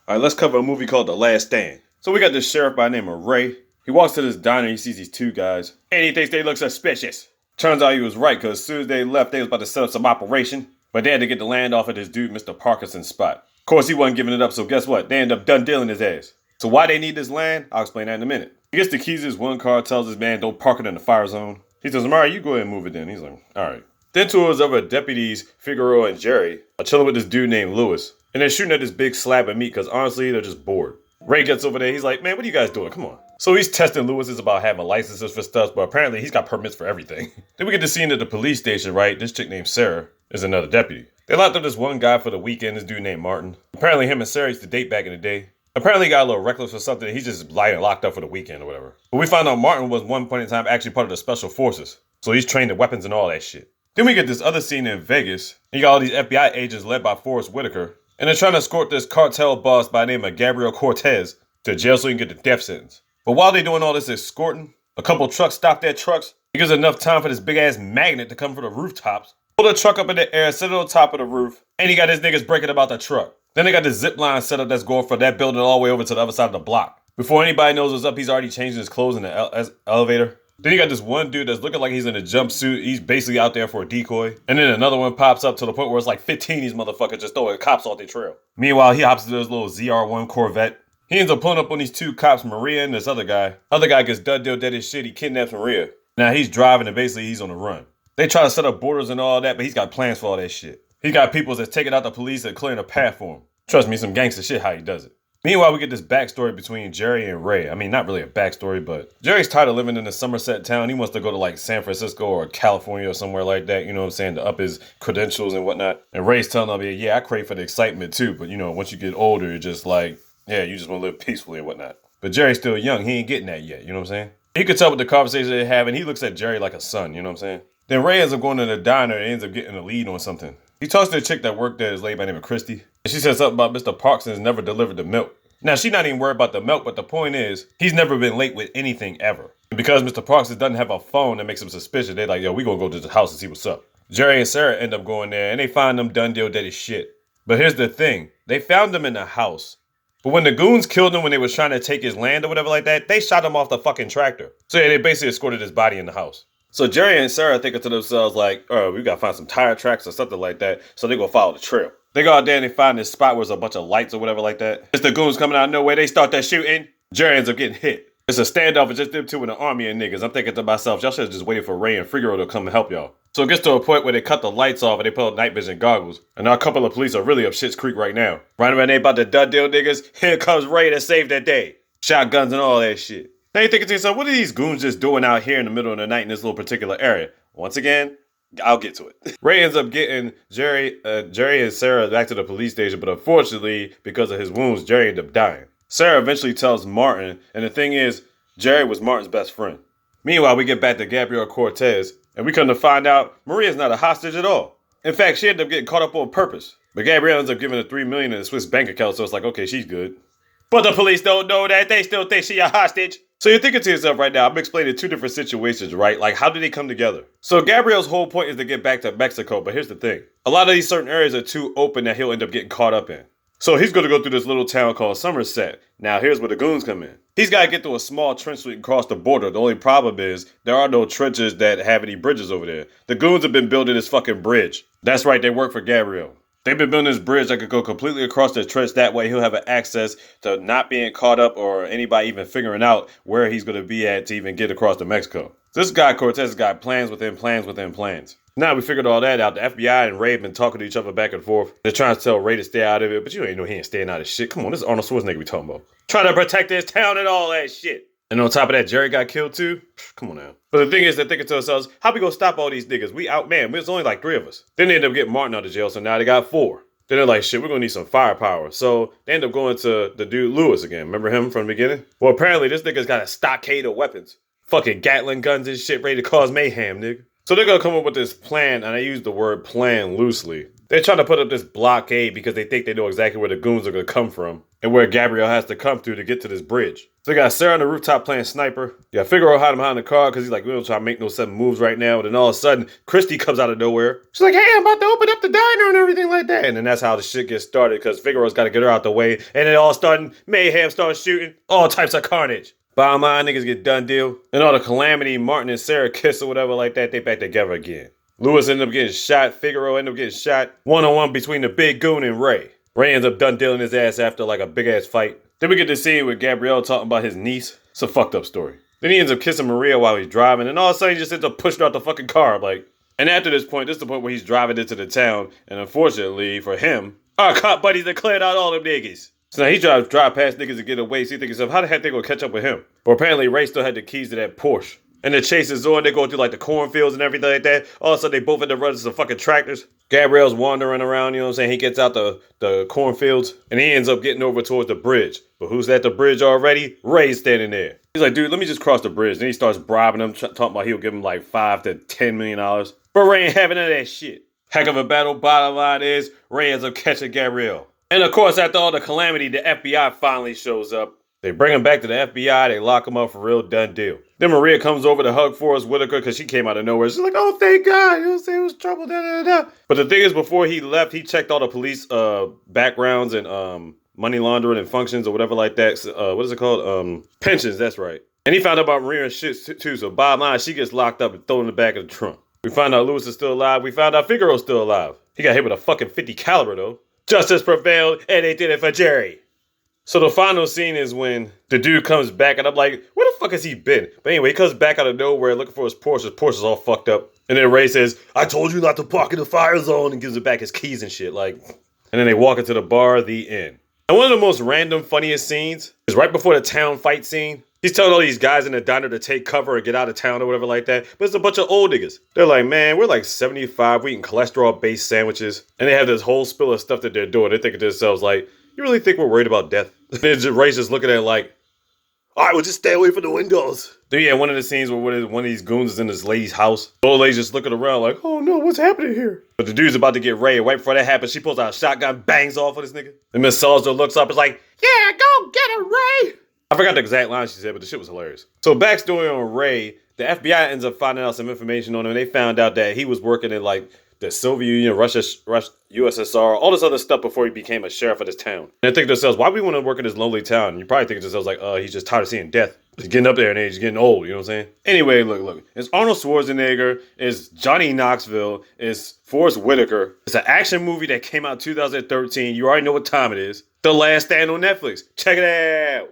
All right, let's cover a movie called The Last Stand. So we got this sheriff by the name of Ray. He walks to this diner, he sees these two guys, and he thinks they look suspicious. Turns out he was right, because as soon as they left, they was about to set up some operation, but they had to get the land off of this dude, Mr. Parkinson's spot. Of course, he wasn't giving it up, so guess what? They end up done dealing his ass. So why they need this land? I'll explain that in a minute. He gets the keys to his one car, tells his man, don't park it in the fire zone. He says, alright, you go ahead and move it then. He's like, alright. Then two of his other deputies, Figueroa and Jerry, are chilling with this dude named Lewis. And they're shooting at this big slab of meat because honestly, they're just bored. Ray gets over there, he's like, man, what are you guys doing? Come on. So he's testing Lewis's about having licenses for stuff, but apparently he's got permits for everything. Then we get the scene at the police station, right? This chick named Sarah is another deputy. They locked up this one guy for the weekend, this dude named Martin. Apparently him and Sarah used to date back in the day. Apparently he got a little reckless or something, he's just locked up for the weekend or whatever. But we find out Martin was one point in time actually part of the special forces. So he's trained in weapons and all that shit. Then we get this other scene in Vegas. You got all these FBI agents led by Forrest Whitaker. And they're trying to escort this cartel boss by the name of Gabriel Cortez to jail so he can get the death sentence. But while they're doing all this escorting, a couple trucks stop their trucks. It gives enough time for this big ass magnet to come from the rooftops. Pull the truck up in the air, sit it on top of the roof, and he got his niggas breaking about the truck. Then they got this zip line set up that's going from that building all the way over to the other side of the block. Before anybody knows what's up, he's already changing his clothes in the elevator. Then you got this one dude that's looking like he's in a jumpsuit. He's basically out there for a decoy. And then another one pops up to the point where it's like 15 of these motherfuckers just throwing cops off their trail. Meanwhile, he hops into his little ZR1 Corvette. He ends up pulling up on these two cops, Maria and this other guy. Other guy gets dead as shit. He kidnaps Maria. Now he's driving and basically he's on the run. They try to set up borders and all that, but he's got plans for all that shit. He's got people that's taking out the police and clearing a path for him. Trust me, some gangster shit how he does it. Meanwhile, we get this backstory between Jerry and Ray. I mean, not really a backstory, but Jerry's tired of living in the Sommerset town. He wants to go to like San Francisco or California or somewhere like that, you know what I'm saying, to up his credentials and whatnot. And Ray's telling him, yeah, I crave for the excitement too, but you know, once you get older, you're just like, yeah, you just want to live peacefully and whatnot. But Jerry's still young. He ain't getting that yet, you know what I'm saying? He could tell with the conversation they're having, he looks at Jerry like a son, you know what I'm saying? Then Ray ends up going to the diner and ends up getting a lead on something. He talks to a chick that worked there, is lady by the name of Christy. And she says something about Mr. Parkinson's never delivered the milk. Now, she's not even worried about the milk, but the point is, he's never been late with anything ever. And because Mr. Parkinson doesn't have a phone that makes him suspicious, they're like, yo, we gonna go to the house and see what's up. Jerry and Sarah end up going there, and they find them done deal dead as shit. But here's the thing. They found them in the house. But when the goons killed him when they was trying to take his land or whatever like that, they shot him off the fucking tractor. So yeah, they basically escorted his body in the house. So Jerry and Sarah thinking to themselves like, oh, we gotta find some tire tracks or something like that, so they go follow the trail. They go out there and they find this spot where there's a bunch of lights or whatever like that. It's the goons coming out of nowhere. They start that shooting. Jerry ends up getting hit. It's a standoff with just them two and an army of niggas. I'm thinking to myself, y'all should have just waited for Ray and Figueroa to come and help y'all. So it gets to a point where they cut the lights off and they put on night vision goggles. And now a couple of police are really up shit's creek right now. Right around they about to dud deal niggas. Here comes Ray to save the day. Shotguns and all that shit. Now you're thinking to yourself, what are these goons just doing out here in the middle of the night in this little particular area? Once again, I'll get to it. Ray ends up getting Jerry and Sarah back to the police station, but unfortunately, because of his wounds, Jerry ended up dying. Sarah eventually tells Martin, and the thing is, Jerry was Martin's best friend. Meanwhile, we get back to Gabriel Cortez, and we come to find out Maria's not a hostage at all. In fact, she ended up getting caught up on purpose. But Gabriel ends up giving her $3 million in a Swiss bank account, so it's like, okay, she's good. But the police don't know that. They still think she a hostage. So you're thinking to yourself right now, I'm explaining two different situations, right? Like, how did they come together? So Gabriel's whole point is to get back to Mexico, but here's the thing. A lot of these certain areas are too open that he'll end up getting caught up in. So he's going to go through this little town called Sommerset. Now, here's where the goons come in. He's got to get through a small trench so he can cross the border. The only problem is there are no trenches that have any bridges over there. The goons have been building this fucking bridge. That's right, they work for Gabriel. They've been building this bridge that could go completely across the trench. That way he'll have access to not being caught up or anybody even figuring out where he's going to be at to even get across to Mexico. This guy, Cortez, has got plans within plans within plans. Now we figured all that out. The FBI and Ray have been talking to each other back and forth. They're trying to tell Ray to stay out of it, but you ain't know he ain't staying out of shit. Come on, this is Arnold Schwarzenegger we talking about. Trying to protect his town and all that shit. And on top of that, Jerry got killed too? Come on now. But the thing is, they're thinking to themselves, how we gonna stop all these niggas? We outman. There's only like 3 of us. Then they end up getting Martin out of jail, so now they got 4. Then they're like, shit, we're gonna need some firepower. So they end up going to the dude Lewis again. Remember him from the beginning? Well, apparently this nigga's got a stockade of weapons. Fucking Gatling guns and shit ready to cause mayhem, nigga. So they're gonna come up with this plan, and I use the word plan loosely. They're trying to put up this blockade because they think they know exactly where the goons are going to come from and where Gabrielle has to come through to get to this bridge. So they got Sarah on the rooftop playing sniper. You got Figaro hiding behind the car because he's like, we don't try to make no sudden moves right now. And then all of a sudden, Christy comes out of nowhere. She's like, hey, I'm about to open up the diner and everything like that. And then that's how the shit gets started because Figaro's got to get her out the way. And then all of a sudden, mayhem starts shooting. All types of carnage. Bottom line, niggas get done deal. And all the calamity, Martin and Sarah kiss or whatever like that, they back together again. Lewis ended up getting shot. Figaro ended up getting shot. One-on-one between the big goon and Ray. Ray ends up done dealing his ass after like a big-ass fight. Then we get to see with Gabrielle talking about his niece. It's a fucked up story. Then he ends up kissing Maria while he's driving, and all of a sudden he just ends up pushing her out the fucking car. Like, and after this point, this is the point where he's driving into the town, and unfortunately for him, our cop buddies have cleared out all them niggas. So now he drive past niggas and get away, so he thinks himself, how the heck they gonna catch up with him? But apparently Ray still had the keys to that Porsche. And the chase is on, they go through like the cornfields and everything like that. All of a sudden they both end up running some fucking tractors. Gabrielle's wandering around, you know what I'm saying? He gets out the cornfields and he ends up getting over towards the bridge. But who's at the bridge already? Ray's standing there. He's like, dude, let me just cross the bridge. Then he starts bribing him, talking about he'll give him like $5 to $10 million. But Ray ain't having none of that shit. Heck of a battle. Bottom line is, Ray ends up catching Gabrielle. And of course, after all the calamity, the FBI finally shows up. They bring him back to the FBI. They lock him up for real, done deal. Then Maria comes over to hug Forrest Whitaker because she came out of nowhere. She's like, oh, thank God. You know what I'm saying? It was trouble, da, da, da. But the thing is, before he left, he checked all the police backgrounds and money laundering and functions or whatever like that. What is it called? Pensions, that's right. And he found out about Maria and shit too. So bottom line, she gets locked up and thrown in the back of the trunk. We find out Lewis is still alive. We found out Figaro's still alive. He got hit with a fucking .50 caliber though. Justice prevailed and they did it for Jerry. So the final scene is when the dude comes back and I'm like, where the fuck has he been? But anyway, he comes back out of nowhere looking for his Porsche. His Porsche's all fucked up. And then Ray says, I told you not to park in the fire zone, and gives him back his keys and shit. Like, and then they walk into the bar, the end. And one of the most random, funniest scenes is right before the town fight scene. He's telling all these guys in the diner to take cover and get out of town or whatever like that. But it's a bunch of old niggas. They're like, man, we're like 75. We eating cholesterol-based sandwiches. And they have this whole spill of stuff that they're doing. They're thinking to themselves like, you really think we're worried about death? Then Ray's just looking at it like, all right, we'll just stay away from the windows. Then yeah, one of the scenes where one of these goons is in this lady's house. The old lady's just looking around like, oh no, what's happening here? But the dude's about to get Ray, and right before that happens, she pulls out a shotgun, bangs off with this nigga. And Miss Salzer looks up and is like, yeah, go get her, Ray. I forgot the exact line she said, but the shit was hilarious. So backstory on Ray, the FBI ends up finding out some information on him, and they found out that he was working in like the Soviet Union, Russia, USSR, all this other stuff before he became a sheriff of this town. And they think to themselves, why do we want to work in this lonely town? And you probably think to themselves like, he's just tired of seeing death. He's getting up there and he's getting old, you know what I'm saying? Anyway, look. It's Arnold Schwarzenegger, it's Johnny Knoxville, it's Forrest Whitaker. It's an action movie that came out in 2013. You already know what time it is. The Last Stand on Netflix. Check it out.